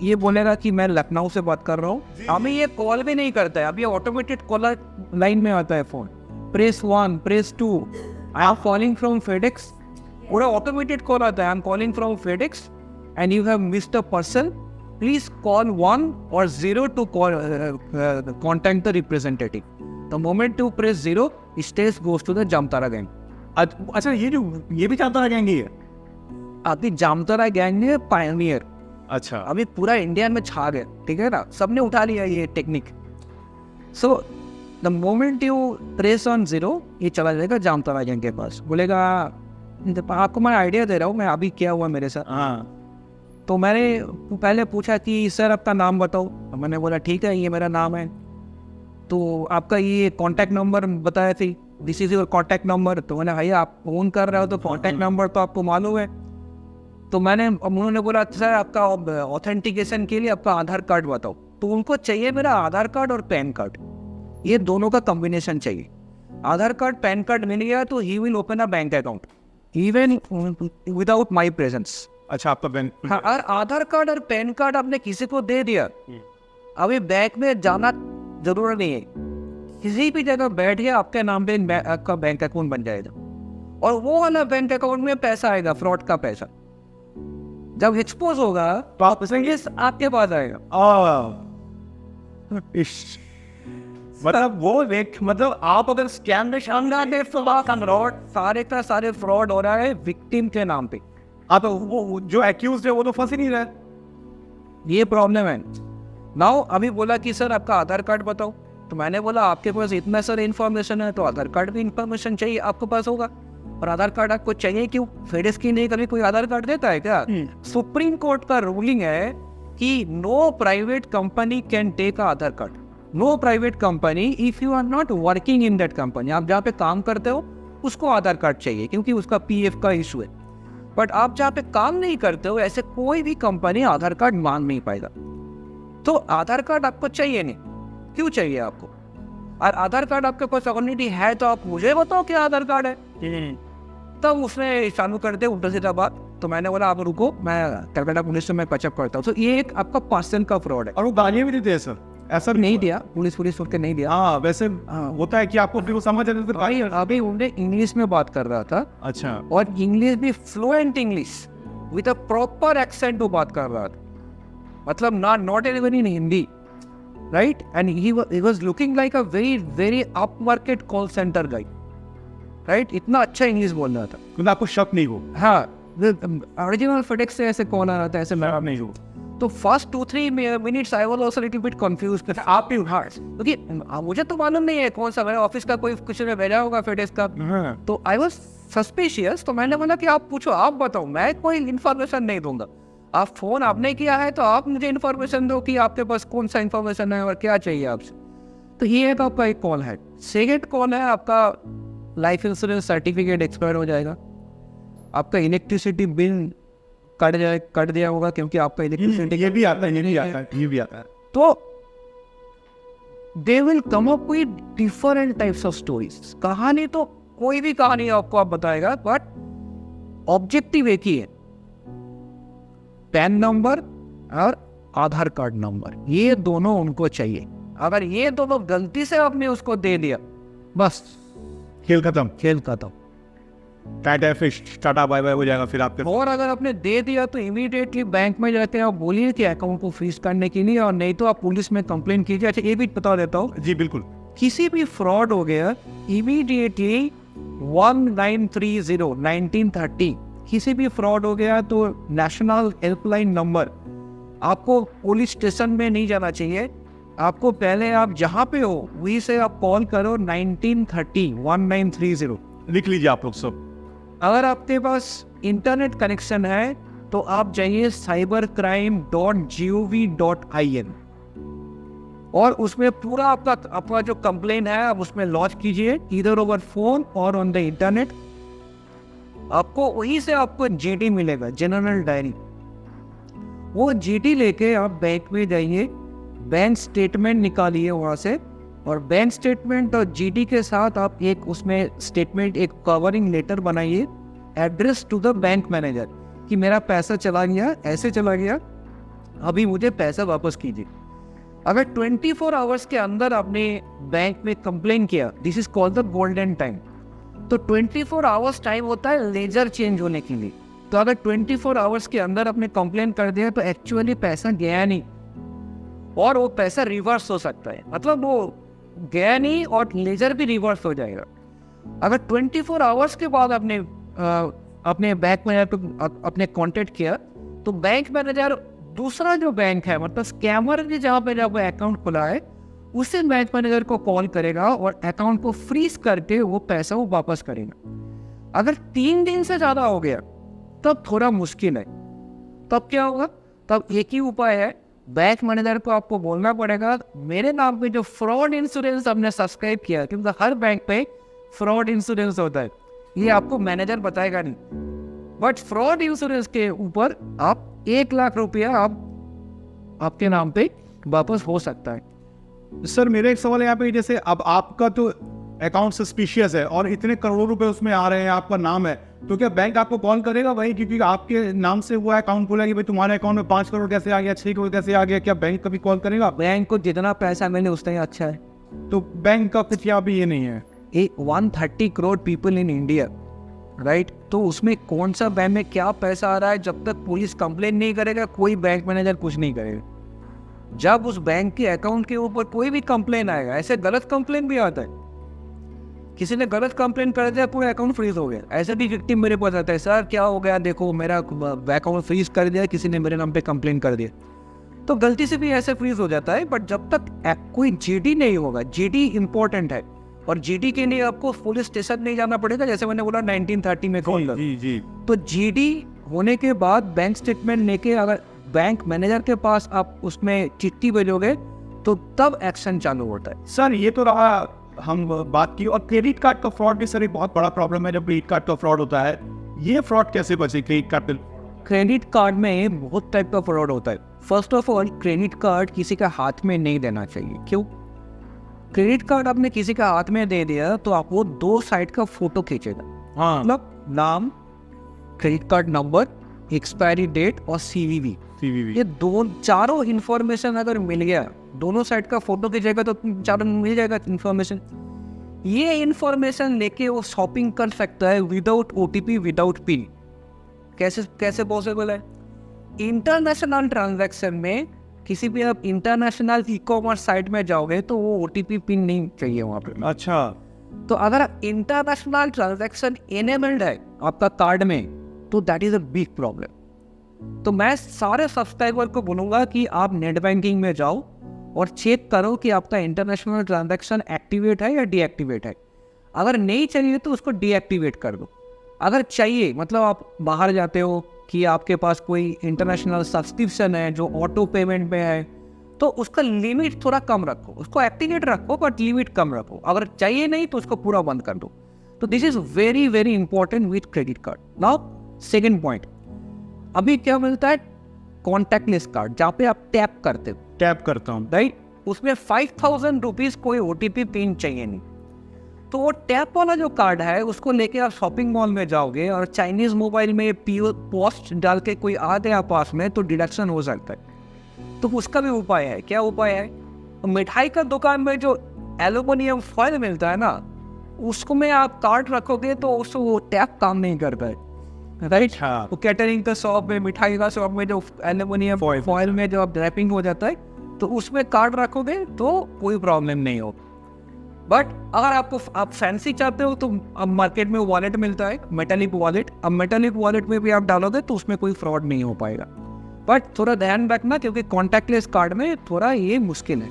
ये बोलेगा कि मैं लखनऊ से बात कर रहा हूँ। हमें ये कॉल भी नहीं करता है, अभी ऑटोमेटेड कॉलर लाइन में आता है phone, press 1, press 2, I am calling from FedEx. पूरा ऑटोमेटेड कॉल आता है, I am calling from FedEx and you have missed a person, please call 1 or 0 to contact the representative. The moment to press 0, stage goes to the Jamtara gang. अच्छा, ये भी Jamtara gang ही है? अभी Jamtara gang ने Pioneer, अच्छा, अभी पूरा इंडिया में छा गया, ठीक है ना, सबने उठा लिया ये technique. So the moment you press on 0, ये चला जाएगा जामतारा गैंग के पास। बोलेगा आपको मैं आइडिया दे रहा हूँ, मैं अभी क्या हुआ मेरे साथ। हाँ, तो मैंने पहले पूछा कि सर आपका नाम बताओ। मैंने बोला ठीक है, ये मेरा नाम है। तो आपका ये कॉन्टैक्ट नंबर बताया थी, this is your contact number. तो मैंने भैया आप फोन कर रहे हो तो कॉन्टैक्ट नंबर तो आपको मालूम है। तो उन्होंने बोला सर आपका ऑथेंटिकेशन के लिए आपका आधार कार्ड बताओ। तो उनको चाहिए मेरा आधार कार्ड और पैन कार्ड, ये दोनों का कॉम्बिनेशन चाहिए। आधार कार्ड पैन कार्ड मिल गया तो he will open a bank account even without my presence. अच्छा, आपका बैंक। हाँ, और आधार कार्ड और पैन कार्ड आपने किसी को दे दिया, अभी बैंक में जाना जरूरत नहीं है, किसी भी जगह बैठ के आपके नाम पे आपका बैंक अकाउंट बन जाएगा, और वो वाला बैंक अकाउंट में पैसा आएगा, फ्रॉड का पैसा। जब एक्सपोज होगा तो आप आपके पास आएगा। मतलब वो एक, मतलब आप अगर स्कैम में शानदार फ्रॉड, सारे का सारे फ्रॉड हो रहा है विक्टिम के नाम पे। तो वो जो एक्यूज है वो तो फंस ही नहीं रहा है। ये प्रॉब्लम है। नाउ अभी बोला कि सर आपका आधार कार्ड बताओ, तो मैंने बोला आपके पास इतना सारा इन्फॉर्मेशन है तो आधार कार्ड भी इन्फॉर्मेशन चाहिए, आपके पास होगा। और आधार कार्ड आपको चाहिए क्यों? फेडिस की नहीं कभी कोई आधार कार्ड देता है क्या? सुप्रीम कोर्ट का रूलिंग है कि no private company can take Aadhaar card. No private company if you are not working in that company, आप जहाँ पे काम करते हो उसको आधार कार्ड चाहिए क्योंकि उसका पीएफ का इशू है। बट आप जहाँ पे काम नहीं करते हो ऐसे कोई भी कंपनी आधार कार्ड मांग नहीं पाएगा। तो आधार कार्ड आपको चाहिए नहीं, क्यों चाहिए आपको? और आधार कार्ड आपके पास ऑलरेडी है तो आप मुझे बताओ क्या आधार कार्ड है। तब उसने चालू कर दे उल्टा सीधा बात। तो मैंने बोला आप रुको, मैं कलकत्ता पुलिस से मैं पचअप करता हूँ। तो ये एक आपका पर्सन का फ्रॉड है। और वो गालियाँ भी देते हैं सर, ऐसा नहीं दिया, पुलिस सुन के नहीं दिया। हाँ, वैसे होता है कि आपको फिर वो समझ आते तो भाई अभी उन्हें इंग्लिश में बात कर रहा था। अच्छा। और इंग्लिश भी fluent English with a proper accent वो बात कर रहा था, मतलब not even in Hindi, right? And he was looking like a very up market call centre guy, right? इतना अच्छा इंग्लिश बोल रहा था, मतलब आपको शक नहीं हो। हाँ, ओरिजिनल फेडेक्स से ऐसे कॉल आ रहा था, ऐसे मैं नहीं हो। तो first 2-3 minutes I was also little bit confused. आप भी हार्ड, क्योंकि मुझे तो मालूम नहीं है कौन सा, मेरे ऑफिस का कोई कुछ ने भेजा होगा फेडेक्स का। तो आई वाज सस्पिशियस। तो मैंने बोला कि आप पूछो, आप बताओ, मैं कोई इन्फॉर्मेशन नहीं दूंगा। आप फोन आपने किया है तो आप मुझे इन्फॉर्मेशन दो कि आपके पास कौन सा इन्फॉर्मेशन है और क्या चाहिए आपसे। तो ये एक आपका एक कॉल है। सेकेंड कॉल है आपका लाइफ इंश्योरेंस सर्टिफिकेट एक्सपायर हो जाएगा, आपका इलेक्ट्रिसिटी बिल कट दिया होगा क्योंकि आपका इलेक्ट्रिसिटी। ये भी आता है, ये भी आता है, ये भी आता है। तो they will come up with different types of stories. कहानी तो कोई भी कहानी आपको आप बताएगा, बट ऑब्जेक्टिव एक ही है, पैन नंबर और आधार कार्ड नंबर, ये दोनों उनको चाहिए। अगर ये दोनों गलती से आपने उसको दे दिया, बस खेल खत्म। Tata fish, tata bye bye हो जाएगा फिर आपके। और अगर आपने दे दिया तो इमीडिएटली बैंक में जाते हैं, आप बोलिए कि अकाउंट को फ्रीज करने के लिए, और नहीं तो आप पुलिस में कंप्लेंट कीजिए। अच्छा, ये भी बता देता हूँ जी बिल्कुल, किसी भी फ्रॉड हो गया इमीडिएटली 1930 किसी भी फ्रॉड हो गया तो नेशनल हेल्पलाइन नंबर, आपको पुलिस स्टेशन में नहीं जाना चाहिए, आपको पहले आप जहाँ पे हो वहीं से आप कॉल करो 1930। लिख लीजिए आप लोग सब। अगर आपके पास इंटरनेट कनेक्शन है तो आप जाइए cybercrime.gov.in और उसमें पूरा आपका जो कंप्लेन है आप उसमें लॉन्च कीजिए, इधर ओवर फोन और ऑन द इंटरनेट। आपको वहीं से आपको जीडी मिलेगा, जनरल डायरी। वो जीडी लेके आप बैंक में जाइए, बैंक स्टेटमेंट निकालिए वहाँ से, और बैंक स्टेटमेंट और जीडी के साथ आप एक उसमें स्टेटमेंट, एक कवरिंग लेटर बनाइए, address to the bank manager कि मेरा पैसा चला गया, ऐसे चला गया, अभी मुझे पैसा वापस कीजिए। अगर 24 आवर्स के अंदर आपने बैंक में कंप्लेन किया, this is called the golden time. तो 24 आवर्स टाइम होता है लेजर चेंज होने के लिए। तो अगर 24 आवर्स के अंदर आपने कंप्लेन कर दिया तो एक्चुअली पैसा गया नहीं, और वो पैसा रिवर्स हो सकता है, मतलब वो गया नहीं और लेजर भी रिवर्स हो जाएगा। अगर 24 आवर्स के बाद आपने अपने बैंक मैनेजर को अपने कांटेक्ट किया तो बैंक मैनेजर दूसरा जो बैंक है, मतलब स्कैमर ने जहाँ पे जब अकाउंट खुला है उसी बैंक मैनेजर को कॉल करेगा और अकाउंट को फ्रीज करके वो पैसा वो वापस करेगा। अगर 3 दिन से ज़्यादा हो गया तब थोड़ा मुश्किल है। तब क्या होगा? तब एक ही उपाय है, बैंक मैनेजर को आपको बोलना पड़ेगा मेरे नाम पे जो फ्रॉड इंश्योरेंस हमने सब्सक्राइब किया, क्योंकि हर बैंक पे फ्रॉड इंश्योरेंस होता है, ये आपको मैनेजर बताएगा नहीं, बट फ्रॉड इंश्योरेंस के ऊपर आप 1 लाख रुपया आपके नाम पे वापस हो सकता है। सर मेरा एक सवाल है यहाँ पे, जैसे अब आपका तो अकाउंट सस्पिशियस है और इतने करोड़ों रुपए उसमें आ रहे हैं, आपका नाम है, तो क्या बैंक आपको कॉल करेगा भाई, क्योंकि आपके नाम से हुआ अकाउंट खोला कि भाई तुम्हारे अकाउंट में 5 करोड़ कैसे आ गया, 6 करोड़ कैसे आ गया, क्या बैंक कभी कॉल करेगा? बैंक को जितना पैसा मिले उतना ही अच्छा है। तो बैंक का कुछ यहाँ पे ये नहीं है। 130 crore people in India, right? तो उसमें कौन सा बैंक में क्या पैसा आ रहा है, जब तक पुलिस कंप्लेन नहीं करेगा कोई बैंक मैनेजर कुछ नहीं करेगा। जब उस बैंक के अकाउंट के ऊपर कोई भी कंप्लेन आएगा, ऐसे गलत कंप्लेन भी आता है, किसी ने गलत कंप्लेन कर दिया पूरा अकाउंट फ्रीज हो गया, ऐसे भी विक्टिम मेरे पास आता है, सर क्या हो गया, देखो मेरा अकाउंट फ्रीज कर दिया, किसी ने मेरे नाम पे कंप्लेन कर दिया। तो गलती से भी ऐसे फ्रीज हो जाता है, बट जब तक कोई जीडी नहीं होगा, जीडी इंपॉर्टेंट है, और जीडी के लिए आपको पुलिस स्टेशन नहीं जाना पड़ेगा, जैसे मैंने बोला 1930 में खोल लो। जी। तो जीडी होने के बाद बैंक स्टेटमेंट लेके अगर बैंक मैनेजर के पास आप उसमें चिट्ठी भेजोगे तो तब एक्शन चालू होता है। सर ये तो रहा, हम बात की, और क्रेडिट कार्ड का फ्रॉड भी सर एक बहुत बड़ा प्रॉब्लम है जब क्रेडिट कार्ड का फ्रॉड होता है। ये फ्रॉड कैसे बचे क्रेडिट कार्ड पे? क्रेडिट कार्ड में बहुत टाइप का फ्रॉड होता है। First of all, credit card किसी का हाथ में नहीं देना चाहिए। क्यों? क्रेडिट कार्ड आपने किसी का हाथ में दे दिया तो आप वो 2 साइड का फोटो खींचेगा। हाँ, मतलब नाम, credit card number, expiry date और सीवीवी, ये चारों इंफॉर्मेशन अगर मिल गया, दोनों साइड का फोटो खींचेगा तो चारों मिल जाएगा इंफॉर्मेशन। ये इंफॉर्मेशन लेके वो शॉपिंग कर सकता है विदाउट ओटीपी, विदाउट पिन। कैसे पॉसिबल है? इंटरनेशनल ट्रांजैक्शन में किसी भी आप इंटरनेशनल ई कॉमर्स साइट में जाओगे तो वो ओटीपी पिन नहीं चाहिए वहाँ पे। अच्छा, तो अगर इंटरनेशनल ट्रांजैक्शन एनेबल्ड है आपका कार्ड में तो that is a big problem. तो मैं सारे सब्सक्राइबर को बोलूँगा कि आप नेट बैंकिंग में जाओ और चेक करो कि आपका इंटरनेशनल ट्रांजैक्शन एक्टिवेट है या डीएक्टिवेट है। अगर नहीं चाहिए तो उसको डीएक्टिवेट कर दो। अगर चाहिए, मतलब आप बाहर जाते हो कि आपके पास कोई इंटरनेशनल सब्सक्रिप्शन है जो ऑटो पेमेंट में है, तो उसका लिमिट थोड़ा कम रखो, उसको एक्टिवेट रखो बट लिमिट कम रखो। अगर चाहिए नहीं तो उसको पूरा बंद कर दो। तो this is very very important with credit card. Now second point, अभी क्या मिलता है? कॉन्टैक्टलेस कार्ड, जहाँ पे आप टैप करते हो। टैप करता हूँ, राइट? उसमें 5000 रुपीज कोई ओटीपी पिन चाहिए नहीं। तो वो टैप वाला जो कार्ड है उसको लेके आप शॉपिंग मॉल में जाओगे और चाइनीज मोबाइल में पोस्ट डाल के कोई आ गया पास में तो डिडक्शन हो सकता है। तो उसका भी उपाय है। क्या उपाय है? मिठाई का दुकान में जो एल्यूमिनियम फॉइल मिलता है ना, उसको में आप कार्ड रखोगे तो उसको वो टैप काम नहीं करता है, राइट? हाँ। वो कैटरिंग का शॉप में, मिठाई का शॉप में जो एल्यूमिनियम फॉइल में जो रैपिंग हो जाता है, तो उसमें कार्ड रखोगे तो कोई प्रॉब्लम नहीं हो। बट अगर आप फैंसी चाहते हो तो अब मार्केट में वॉलेट मिलता है, मेटालिक वॉलेट। अब मेटालिक वॉलेट में भी आप डालोगे तो उसमें कोई फ्रॉड नहीं हो पाएगा। बट थोड़ा ध्यान रखना क्योंकि कॉन्टैक्टलेस कार्ड में थोड़ा ये मुश्किल है।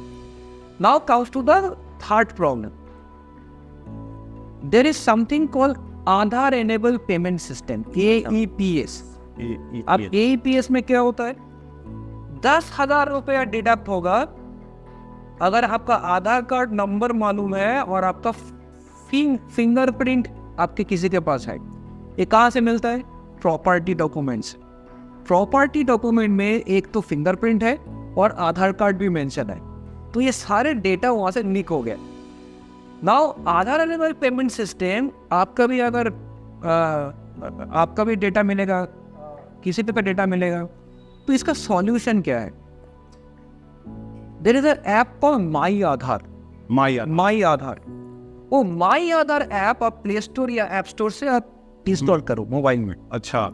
Now comes to the third problem, there is something called Aadhaar enable payment system, AEPS। अब AEPS में क्या होता है? 10,000 रुपया डिडक्ट होगा अगर आपका आधार कार्ड नंबर मालूम है और आपका फिंगरप्रिंट आपके किसी के पास है। ये कहाँ से मिलता है? Property documents. प्रॉपर्टी डॉक्यूमेंट में एक तो फिंगरप्रिंट है और आधार कार्ड भी मेंशन है, तो ये सारे डेटा वहाँ से लीक हो गया। नाउ आधार एनेबल पेमेंट सिस्टम, आपका भी अगर आपका भी डेटा मिलेगा, किसी पे का डेटा मिलेगा, तो इसका सॉल्यूशन क्या है? There is an app called my Aadhaar. My Aadhaar, वो माई आधार ऐप आप प्ले स्टोर या ऐप स्टोर से आप इंस्टॉल करो मोबाइल में। अच्छा,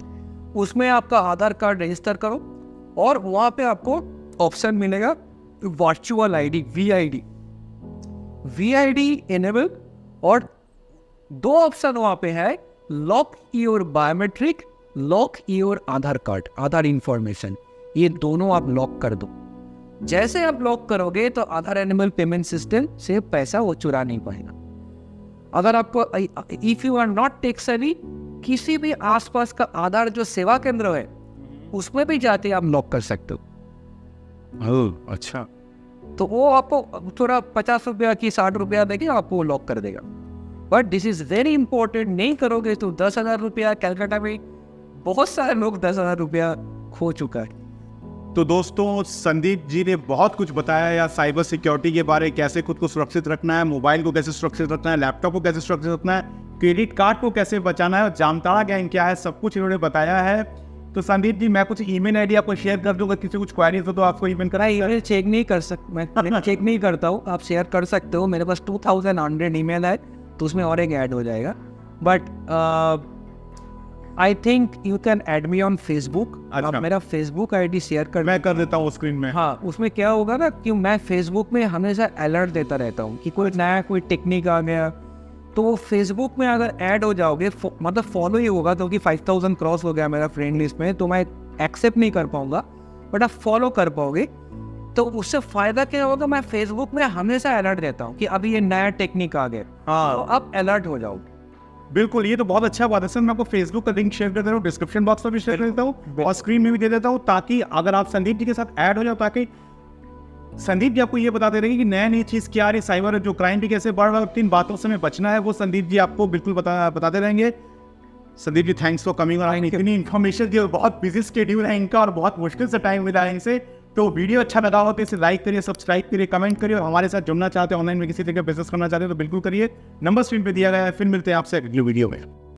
उसमें आपका आधार कार्ड रजिस्टर करो और वहाँ पे आपको ऑप्शन मिलेगा वर्चुअल आईडी, वीआईडी एनेबल, और 2 ऑप्शन वहाँ पे है, lock your biometric, lock your Aadhaar card, Aadhaar information. ये दोनों आप लॉक कर दो। जैसे आप लॉक करोगे तो आधार एनेबल पेमेंट सिस्टम से पैसा वो चुरा नहीं पाएगा। अगर आपको if you are not tech savvy, किसी भी आसपास का आधार जो सेवा केंद्र है उसमें भी जाते आप लॉक कर सकते हो। अच्छा, तो वो आपको थोड़ा 50 रुपया की 60 रुपया देके आपको लॉक कर देगा। But this is very important, नहीं करोगे तो 10,000 रुपया, कैलकाटा में बहुत सारे लोग 10,000 रुपया खो चुका है। तो दोस्तों संदीप जी ने बहुत कुछ बताया यार साइबर सिक्योरिटी के बारे में, कैसे खुद को सुरक्षित रखना है, मोबाइल को कैसे सुरक्षित रखना है, लैपटॉप को कैसे सुरक्षित रखना है, क्रेडिट कार्ड को कैसे बचाना है और जामताड़ा गैंग क्या है, सब कुछ इन्होंने बताया है। तो संदीप जी मैं कुछ ईमेल आईडी आपको शेयर कर दूंगा, किसी कुछ क्वेरीज हो तो आपको ईमेल करा। मैं चेक नहीं कर मैं चेक नहीं करता हूँ, आप शेयर कर सकते हो। मेरे पास 2100 ईमेल है तो उसमें और एक ऐड हो जाएगा। But I think you can add me on Facebook. अच्छा। आप मेरा फेसबुक आईडी शेयर कर, मैं कर देता हूँ स्क्रीन में। हाँ, उसमें क्या होगा ना कि मैं फेसबुक में हमेशा अलर्ट देता रहता हूँ कि कोई नया कोई टेक्निक आ गया, तो वो फेसबुक में अगर ऐड हो जाओगे मतलब फॉलो ही होगा, क्योंकि 5000 क्रॉस हो गया मेरा फ्रेंड लिस्ट में, तो मैं एक्सेप्ट नहीं कर पाऊंगा, बट आप फॉलो कर पाओगे। तो उससे फ़ायदा क्या होगा, मैं फेसबुक में हमेशा अलर्ट देता हूँ कि अभी ये नया टेक्निक आ गया, तो आप अलर्ट हो जाओगे। बिल्कुल, ये तो बहुत अच्छा बात है सर। मैं आपको फेसबुक का लिंक शेयर कर दे रहा हूँ, डिस्क्रिप्शन बॉक्स में भी शेयर कर देता हूँ और स्क्रीन में भी दे देता हूँ, ताकि अगर आप संदीप जी के साथ ऐड हो जाओ, ताकि संदीप जी आपको ये बताते रहेंगे कि नया नई चीज़ क्या आ रही है, साइबर जो क्राइम भी कैसे बढ़ रहा है, 3 बातों से हमें बचना है, वो संदीप जी आपको बिल्कुल बताते रहेंगे। Sandeep ji thanks for coming और इतनी इन्फॉर्मेशन दी, बहुत बिजी स्केड्यूल है इनका और बहुत मुश्किल से टाइम मिला है इनसे। तो वीडियो अच्छा लगा हो तो इसे लाइक करिए, सब्सक्राइब करिए, कमेंट करिए और हमारे साथ जुड़ना चाहते हैं, ऑनलाइन में किसी तरह का बिजनेस करना चाहते हैं तो बिल्कुल करिए। नंबर स्क्रीन पे दिया गया है। फिर मिलते हैं आपसे अगली वीडियो में।